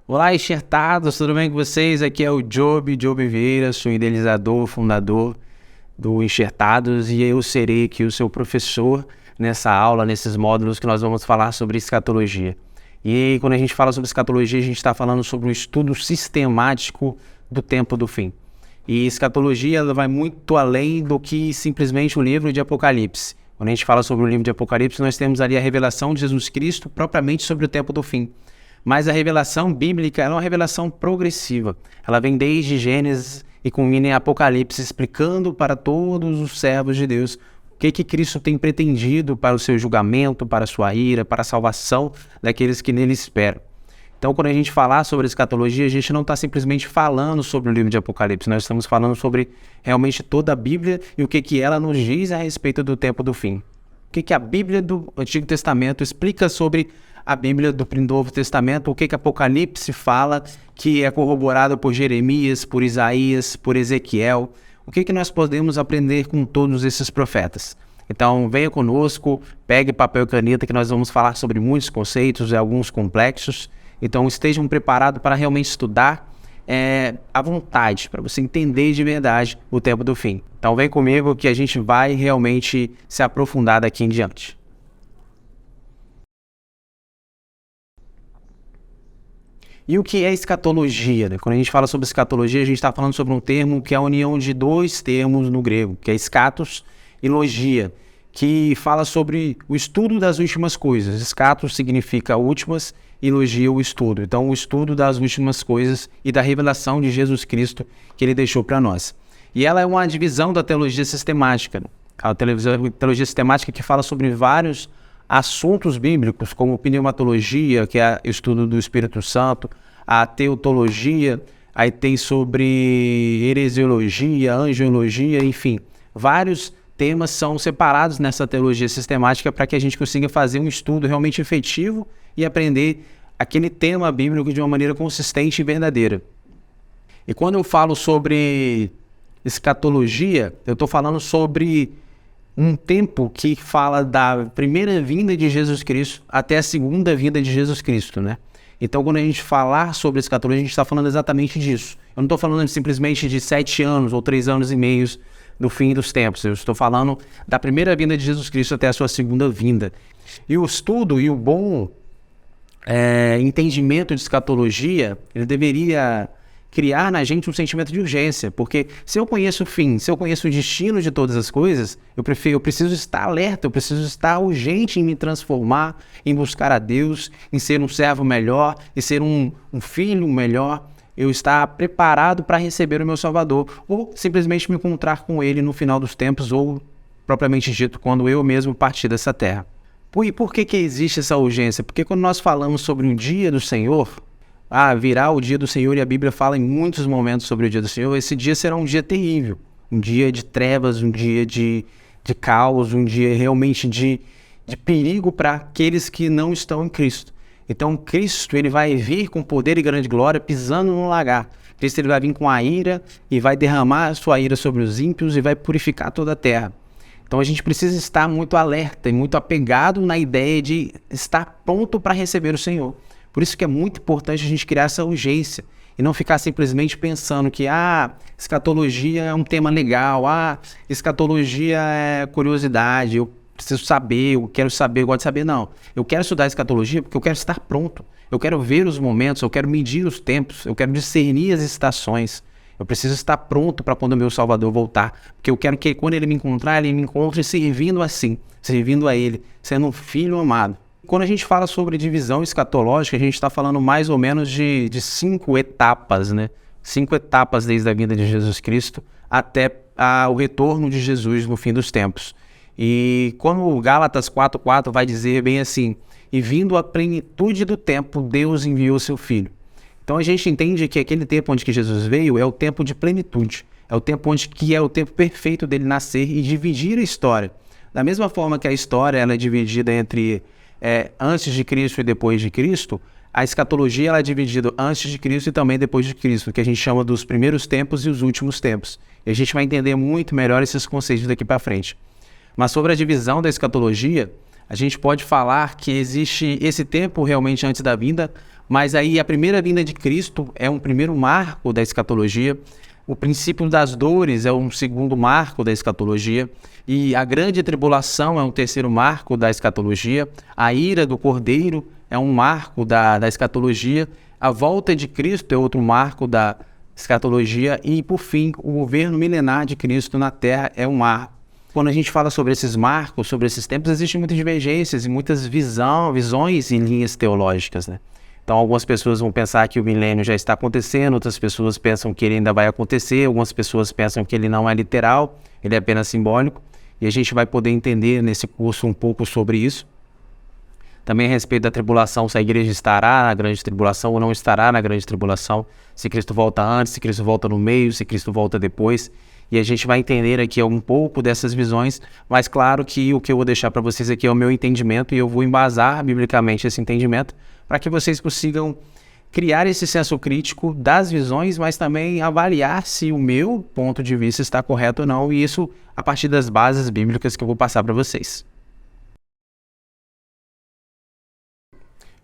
Olá, enxertados, tudo bem com vocês? Aqui é o Job Vieira, sou idealizador, fundador do Enxertados e eu serei aqui o seu professor nessa aula, nesses módulos que nós vamos falar sobre escatologia. E quando a gente fala sobre escatologia, a gente está falando sobre um estudo sistemático do tempo do fim. E escatologia ela vai muito além do que simplesmente o livro de Apocalipse. Quando a gente fala sobre o livro de Apocalipse, nós temos ali a revelação de Jesus Cristo propriamente sobre o tempo do fim. Mas a revelação bíblica é uma revelação progressiva. Ela vem desde Gênesis e culmina em Apocalipse, explicando para todos os servos de Deus o que Cristo tem pretendido para o seu julgamento, para a sua ira, para a salvação daqueles que nele esperam. Então, quando a gente falar sobre escatologia, a gente não está simplesmente falando sobre o livro de Apocalipse, nós estamos falando sobre realmente toda a Bíblia e o que ela nos diz a respeito do tempo do fim. O que a Bíblia do Antigo Testamento explica sobre a Bíblia do Novo Testamento, o que Apocalipse fala, que é corroborado por Jeremias, por Isaías, por Ezequiel, o que nós podemos aprender com todos esses profetas. Então, venha conosco, pegue papel e caneta, que nós vamos falar sobre muitos conceitos e alguns complexos. Então, estejam preparados para realmente estudar à vontade, para você entender de verdade o tempo do fim. Então, vem comigo que a gente vai realmente se aprofundar daqui em diante. E o que é escatologia? Né? Quando a gente fala sobre escatologia, a gente está falando sobre um termo que é a união de dois termos no grego, que é escatos e logia, que fala sobre o estudo das últimas coisas. Escatos significa últimas e logia o estudo. Então, o estudo das últimas coisas e da revelação de Jesus Cristo que ele deixou para nós. E ela é uma divisão da teologia sistemática. Né? A teologia sistemática que fala sobre vários assuntos bíblicos, como pneumatologia, que é o estudo do Espírito Santo, a teotologia, aí tem sobre heresiologia, angiologia, enfim. Vários temas são separados nessa teologia sistemática para que a gente consiga fazer um estudo realmente efetivo e aprender aquele tema bíblico de uma maneira consistente e verdadeira. E quando eu falo sobre escatologia, eu estou falando sobre um tempo que fala da primeira vinda de Jesus Cristo até a segunda vinda de Jesus Cristo, né? Então, quando a gente falar sobre escatologia, a gente está falando exatamente disso. Eu não estou falando simplesmente de 7 anos ou 3 anos e meio do fim dos tempos. Eu estou falando da primeira vinda de Jesus Cristo até a sua segunda vinda. E o estudo e o bom entendimento de escatologia, ele deveria criar na gente um sentimento de urgência, porque se eu conheço o fim, se eu conheço o destino de todas as coisas, eu preciso estar alerta, eu preciso estar urgente em me transformar, em buscar a Deus, em ser um servo melhor, em ser um filho melhor, eu estar preparado para receber o meu Salvador, ou simplesmente me encontrar com Ele no final dos tempos, ou propriamente dito, quando eu mesmo partir dessa terra. E por que existe essa urgência? Porque quando nós falamos sobre um dia do Senhor, virá o dia do Senhor, e a Bíblia fala em muitos momentos sobre o dia do Senhor, esse dia será um dia terrível, um dia de trevas, um dia de caos, um dia realmente de perigo para aqueles que não estão em Cristo. Então Cristo ele vai vir com poder e grande glória pisando no lagar. Cristo ele vai vir com a ira e vai derramar a sua ira sobre os ímpios e vai purificar toda a terra. Então a gente precisa estar muito alerta e muito apegado na ideia de estar pronto para receber o Senhor. Por isso que é muito importante a gente criar essa urgência e não ficar simplesmente pensando que escatologia é um tema legal, escatologia é curiosidade, eu preciso saber, eu quero saber, eu gosto de saber. Não, eu quero estudar escatologia porque eu quero estar pronto, eu quero ver os momentos, eu quero medir os tempos, eu quero discernir as estações. Eu preciso estar pronto para quando o meu Salvador voltar, porque eu quero que quando ele me encontrar, ele me encontre servindo assim, servindo a ele, sendo um filho amado. Quando a gente fala sobre divisão escatológica, a gente está falando mais ou menos de 5 etapas, né? 5 etapas desde a vinda de Jesus Cristo até o retorno de Jesus no fim dos tempos. E quando o Gálatas 4:4 vai dizer bem assim, e vindo a plenitude do tempo, Deus enviou seu Filho. Então a gente entende que aquele tempo onde que Jesus veio é o tempo de plenitude, é o tempo que é o tempo perfeito dele nascer e dividir a história. Da mesma forma que a história ela é dividida entre antes de Cristo e depois de Cristo, a escatologia ela é dividida antes de Cristo e também depois de Cristo, que a gente chama dos primeiros tempos e os últimos tempos. E a gente vai entender muito melhor esses conceitos daqui para frente. Mas sobre a divisão da escatologia, a gente pode falar que existe esse tempo realmente antes da vinda, Mas aí a primeira vinda de Cristo é um primeiro marco da escatologia, o princípio das dores é um segundo marco da escatologia, e a grande tribulação é um terceiro marco da escatologia, a ira do Cordeiro é um marco da escatologia, a volta de Cristo é outro marco da escatologia, e por fim, o governo milenar de Cristo na Terra é um marco. Quando a gente fala sobre esses marcos, sobre esses tempos, existem muitas divergências e muitas visões em linhas teológicas, né? Então, algumas pessoas vão pensar que o milênio já está acontecendo, outras pessoas pensam que ele ainda vai acontecer, algumas pessoas pensam que ele não é literal, ele é apenas simbólico, e a gente vai poder entender nesse curso um pouco sobre isso. Também a respeito da tribulação, se a igreja estará na grande tribulação ou não estará na grande tribulação, se Cristo volta antes, se Cristo volta no meio, se Cristo volta depois. E a gente vai entender aqui um pouco dessas visões, mas claro que o que eu vou deixar para vocês aqui é o meu entendimento e eu vou embasar biblicamente esse entendimento para que vocês consigam criar esse senso crítico das visões, mas também avaliar se o meu ponto de vista está correto ou não, e isso a partir das bases bíblicas que eu vou passar para vocês.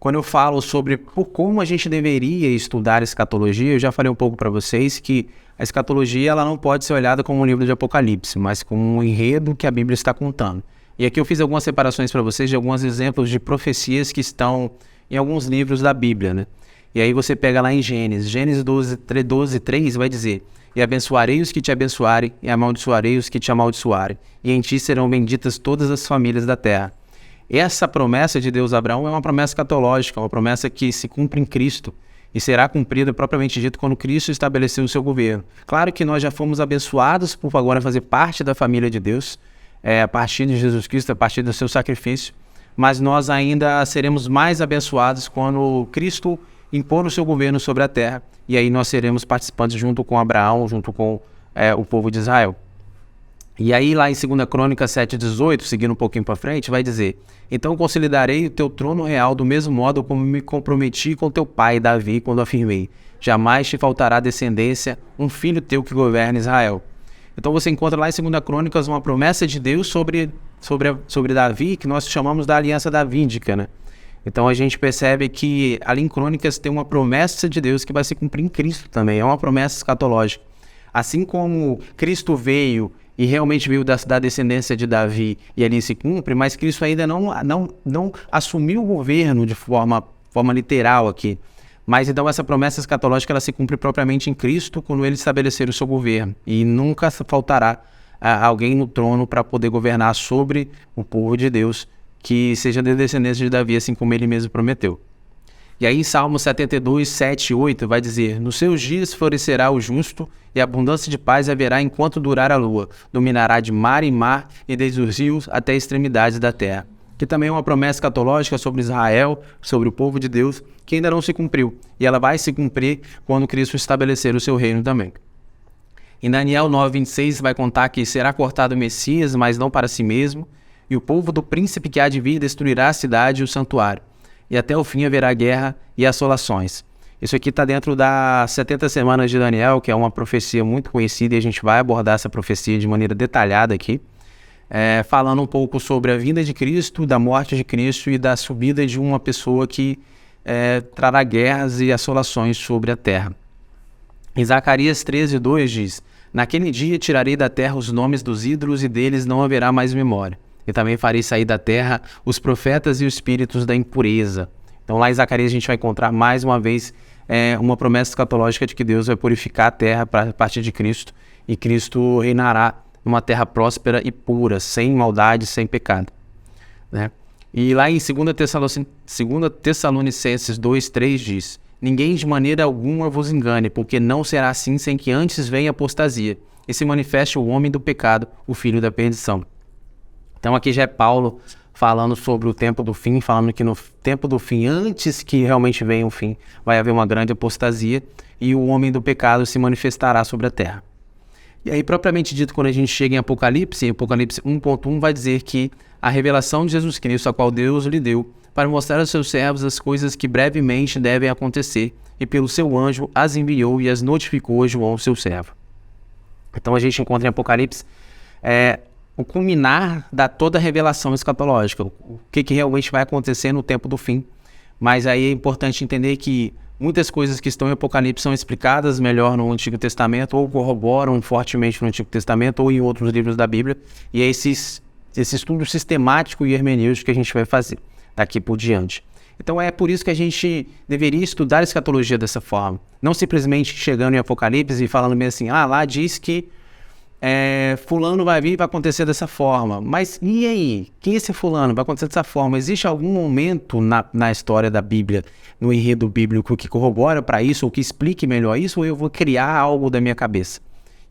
Quando eu falo sobre como a gente deveria estudar escatologia, eu já falei um pouco para vocês que a escatologia ela não pode ser olhada como um livro de Apocalipse, mas como um enredo que a Bíblia está contando. E aqui eu fiz algumas separações para vocês de alguns exemplos de profecias que estão em alguns livros da Bíblia, né? E aí você pega lá em Gênesis 12:3 vai dizer: "E abençoarei os que te abençoarem, e amaldiçoarei os que te amaldiçoarem, e em ti serão benditas todas as famílias da terra." Essa promessa de Deus a Abraão é uma promessa escatológica, uma promessa que se cumpre em Cristo e será cumprida propriamente dito quando Cristo estabeleceu o seu governo. Claro que nós já fomos abençoados por agora fazer parte da família de Deus, a partir de Jesus Cristo, a partir do seu sacrifício, mas nós ainda seremos mais abençoados quando Cristo impor o seu governo sobre a terra, e aí nós seremos participantes junto com Abraão, junto com o povo de Israel. E aí lá em 2 Crônicas 7:18, seguindo um pouquinho para frente, vai dizer: "Então consolidarei o teu trono real do mesmo modo como me comprometi com teu pai Davi quando afirmei: jamais te faltará descendência, um filho teu que governe Israel." Então você encontra lá em 2 Crônicas uma promessa de Deus sobre Davi, que nós chamamos da aliança davídica, né? Então a gente percebe que ali em Crônicas tem uma promessa de Deus que vai se cumprir em Cristo também, é uma promessa escatológica. Assim como Cristo veio e realmente veio da descendência de Davi e ali se cumpre, mas Cristo ainda não assumiu o governo de forma literal aqui. Mas então essa promessa escatológica ela se cumpre propriamente em Cristo quando ele estabelecer o seu governo. E nunca faltará alguém no trono para poder governar sobre o povo de Deus que seja de descendência de Davi, assim como ele mesmo prometeu. E aí em Salmo 72, 7 e 8 vai dizer: "Nos seus dias florescerá o justo, e abundância de paz haverá enquanto durar a lua. Dominará de mar em mar, e desde os rios até as extremidades da terra." Que também é uma promessa escatológica sobre Israel, sobre o povo de Deus, que ainda não se cumpriu. E ela vai se cumprir quando Cristo estabelecer o seu reino também. Em Daniel 9:26 vai contar que será cortado o Messias, mas não para si mesmo, e o povo do príncipe que há de vir destruirá a cidade e o santuário. E até o fim haverá guerra e assolações. Isso aqui está dentro das 70 semanas de Daniel, que é uma profecia muito conhecida, e a gente vai abordar essa profecia de maneira detalhada aqui, falando um pouco sobre a vinda de Cristo, da morte de Cristo e da subida de uma pessoa que trará guerras e assolações sobre a terra. Em Zacarias 13:2 diz: "Naquele dia tirarei da terra os nomes dos ídolos e deles não haverá mais memória. E também farei sair da terra os profetas e os espíritos da impureza." Então lá em Zacarias a gente vai encontrar mais uma vez uma promessa escatológica de que Deus vai purificar a terra a partir de Cristo, e Cristo reinará numa terra próspera e pura, sem maldade, sem pecado, né? E lá em 2 Tessalonicenses 2:3 diz: "Ninguém de maneira alguma vos engane, porque não será assim sem que antes venha a apostasia, e se manifeste o homem do pecado, o filho da perdição." Então aqui já é Paulo falando sobre o tempo do fim, falando que no tempo do fim, antes que realmente venha o fim, vai haver uma grande apostasia e o homem do pecado se manifestará sobre a terra. E aí, propriamente dito, quando a gente chega em Apocalipse 1.1 vai dizer que a revelação de Jesus Cristo, a qual Deus lhe deu, para mostrar aos seus servos as coisas que brevemente devem acontecer, e pelo seu anjo as enviou e as notificou a João, seu servo. Então a gente encontra em Apocalipse o culminar da toda a revelação escatológica, o que realmente vai acontecer no tempo do fim. Mas aí é importante entender que muitas coisas que estão em Apocalipse são explicadas melhor no Antigo Testamento, ou corroboram fortemente no Antigo Testamento, ou em outros livros da Bíblia. E é esse estudo sistemático e hermenêutico que a gente vai fazer daqui por diante. Então é por isso que a gente deveria estudar a escatologia dessa forma. Não simplesmente chegando em Apocalipse e falando bem assim, lá diz que fulano vai vir e vai acontecer dessa forma. Mas e aí? Quem é esse fulano? Vai acontecer dessa forma? Existe algum momento na história da Bíblia, no enredo bíblico, que corrobora para isso, ou que explique melhor isso, ou eu vou criar algo da minha cabeça?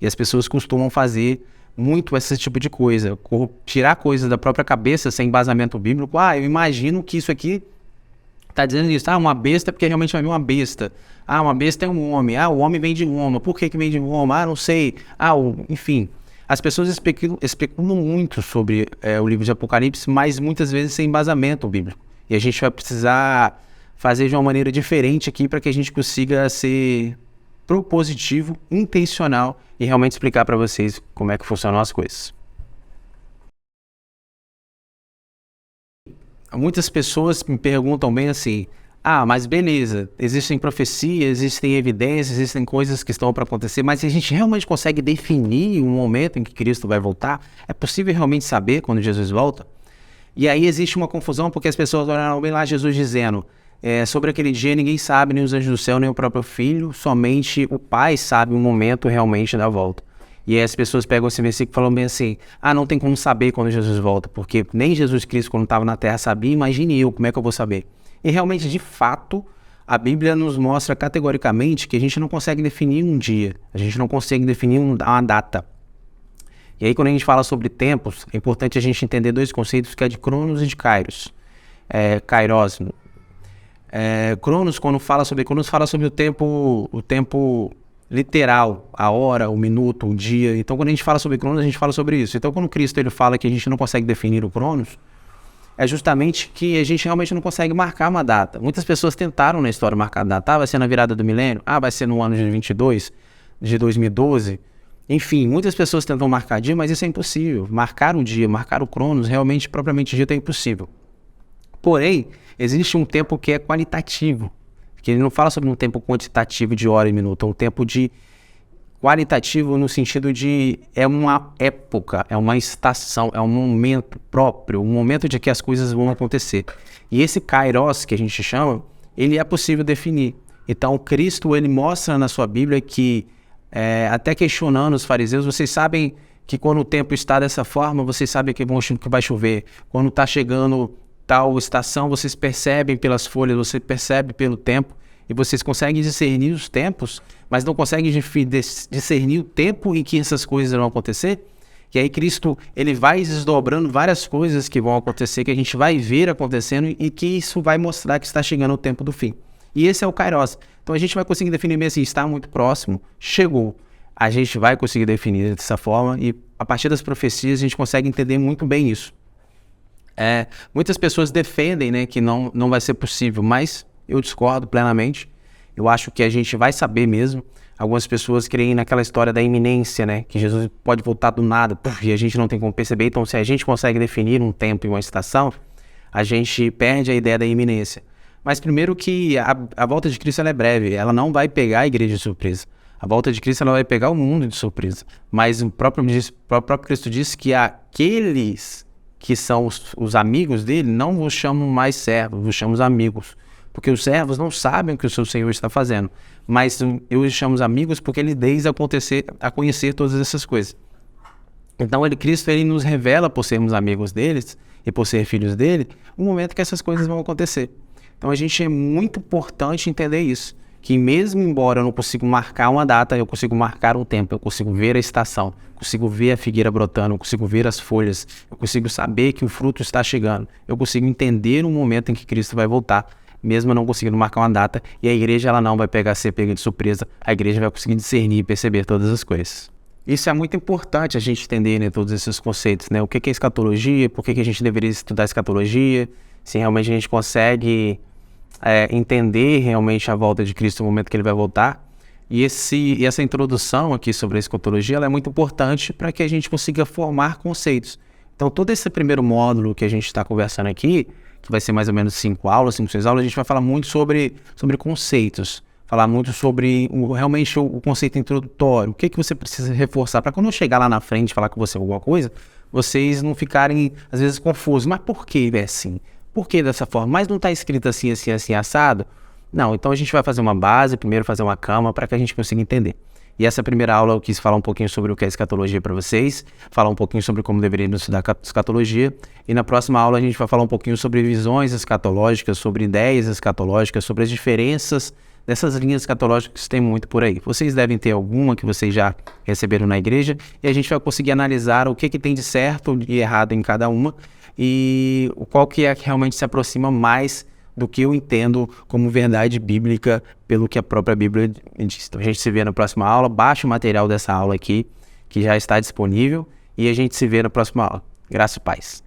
E as pessoas costumam fazer muito esse tipo de coisa, tirar coisas da própria cabeça sem embasamento bíblico. Eu imagino que isso aqui tá dizendo isso. Uma besta porque realmente vai vir uma besta. Uma besta é um homem. O homem vem de Roma. Por que vem de Roma? Não sei. Enfim. As pessoas especulam muito sobre o livro de Apocalipse, mas muitas vezes sem embasamento bíblico. E a gente vai precisar fazer de uma maneira diferente aqui para que a gente consiga ser propositivo, intencional e realmente explicar para vocês como é que funcionam as coisas. Muitas pessoas me perguntam bem assim, mas beleza, existem profecias, existem evidências, existem coisas que estão para acontecer, mas se a gente realmente consegue definir um momento em que Cristo vai voltar, é possível realmente saber quando Jesus volta? E aí existe uma confusão porque as pessoas olharam bem lá Jesus dizendo, sobre aquele dia ninguém sabe, nem os anjos do céu, nem o próprio Filho, somente o Pai sabe o momento realmente da volta. E aí as pessoas pegam esse versículo e falam bem assim, não tem como saber quando Jesus volta, porque nem Jesus Cristo, quando estava na Terra, sabia, imagine eu, como é que eu vou saber? E realmente, de fato, a Bíblia nos mostra categoricamente que a gente não consegue definir um dia, a gente não consegue definir uma data. E aí, quando a gente fala sobre tempos, é importante a gente entender dois conceitos, que é de Cronos e de Kairos. Kairos. Cronos, quando fala sobre Cronos, fala sobre o tempo literal, a hora, o minuto, o dia. Então, quando a gente fala sobre Cronos, a gente fala sobre isso. Então, quando Cristo ele fala que a gente não consegue definir o Cronos, é justamente que a gente realmente não consegue marcar uma data. Muitas pessoas tentaram na história marcar a data. Vai ser na virada do milênio? Vai ser no ano de 22, de 2012. Enfim, muitas pessoas tentam marcar dia, mas isso é impossível. Marcar um dia, marcar o Cronos, realmente, propriamente dito, é impossível. Porém, existe um tempo que é qualitativo, que ele não fala sobre um tempo quantitativo de hora e minuto, é um tempo de qualitativo no sentido de uma época, é uma estação, é um momento próprio, um momento de que as coisas vão acontecer. E esse kairos que a gente chama, ele é possível definir. Então, Cristo, ele mostra na sua Bíblia que, até questionando os fariseus, vocês sabem que quando o tempo está dessa forma, vocês sabem que vai chover. Quando está chegando tal estação, vocês percebem pelas folhas, você percebe pelo tempo, e vocês conseguem discernir os tempos, mas não conseguem discernir o tempo em que essas coisas vão acontecer. E aí Cristo, ele vai desdobrando várias coisas que vão acontecer, que a gente vai ver acontecendo, e que isso vai mostrar que está chegando o tempo do fim. E esse é o Kairos. Então a gente vai conseguir definir bem assim, está muito próximo, chegou. A gente vai conseguir definir dessa forma, e a partir das profecias a gente consegue entender muito bem isso. Muitas pessoas defendem, né, que não vai ser possível, mas eu discordo plenamente. Eu acho que a gente vai saber mesmo. Algumas pessoas creem naquela história da iminência, né, que Jesus pode voltar do nada, e a gente não tem como perceber. Então, se a gente consegue definir um tempo e uma estação, a gente perde a ideia da iminência. Mas primeiro que a volta de Cristo ela é breve, ela não vai pegar a igreja de surpresa. A volta de Cristo ela vai pegar o mundo de surpresa. Mas o próprio Cristo disse que aqueles que são os amigos dele, não vos chamam mais servos, vos chamam amigos. Porque os servos não sabem o que o seu Senhor está fazendo. Mas eu os chamo amigos porque ele deis a conhecer todas essas coisas. Então Cristo ele nos revela, por sermos amigos deles e por ser filhos dele, o momento que essas coisas vão acontecer. Então é muito importante entender isso. Que mesmo embora eu não consiga marcar uma data, eu consigo marcar um tempo, eu consigo ver a estação, consigo ver a figueira brotando, eu consigo ver as folhas, eu consigo saber que o fruto está chegando, eu consigo entender o momento em que Cristo vai voltar, mesmo não conseguindo marcar uma data, e a igreja ela não vai ser pega de surpresa, a igreja vai conseguir discernir e perceber todas as coisas. Isso é muito importante a gente entender, né, todos esses conceitos, né? O que é escatologia, por que a gente deveria estudar escatologia, se realmente a gente consegue entender realmente a volta de Cristo no momento que ele vai voltar. E essa introdução aqui sobre a escatologia ela é muito importante para que a gente consiga formar conceitos. Então todo esse primeiro módulo que a gente está conversando aqui, que vai ser mais ou menos 5 aulas, 5, 6 aulas, a gente vai falar muito sobre conceitos, falar muito sobre realmente o conceito introdutório, o que você precisa reforçar, para quando eu chegar lá na frente e falar com você alguma coisa, vocês não ficarem, às vezes, confusos. Mas por que é assim? Por que dessa forma? Mas não está escrito assim, assim, assim, assado? Não, então a gente vai fazer uma base, primeiro fazer uma cama para que a gente consiga entender. E essa primeira aula eu quis falar um pouquinho sobre o que é escatologia para vocês, falar um pouquinho sobre como deveríamos estudar escatologia, e na próxima aula a gente vai falar um pouquinho sobre visões escatológicas, sobre ideias escatológicas, sobre as diferenças dessas linhas escatológicas que tem muito por aí. Vocês devem ter alguma que vocês já receberam na igreja, e a gente vai conseguir analisar o que tem de certo e errado em cada uma, e qual que é que realmente se aproxima mais do que eu entendo como verdade bíblica pelo que a própria Bíblia diz. Então a gente se vê na próxima aula, baixa o material dessa aula aqui, que já está disponível, e a gente se vê na próxima aula. Graça e paz.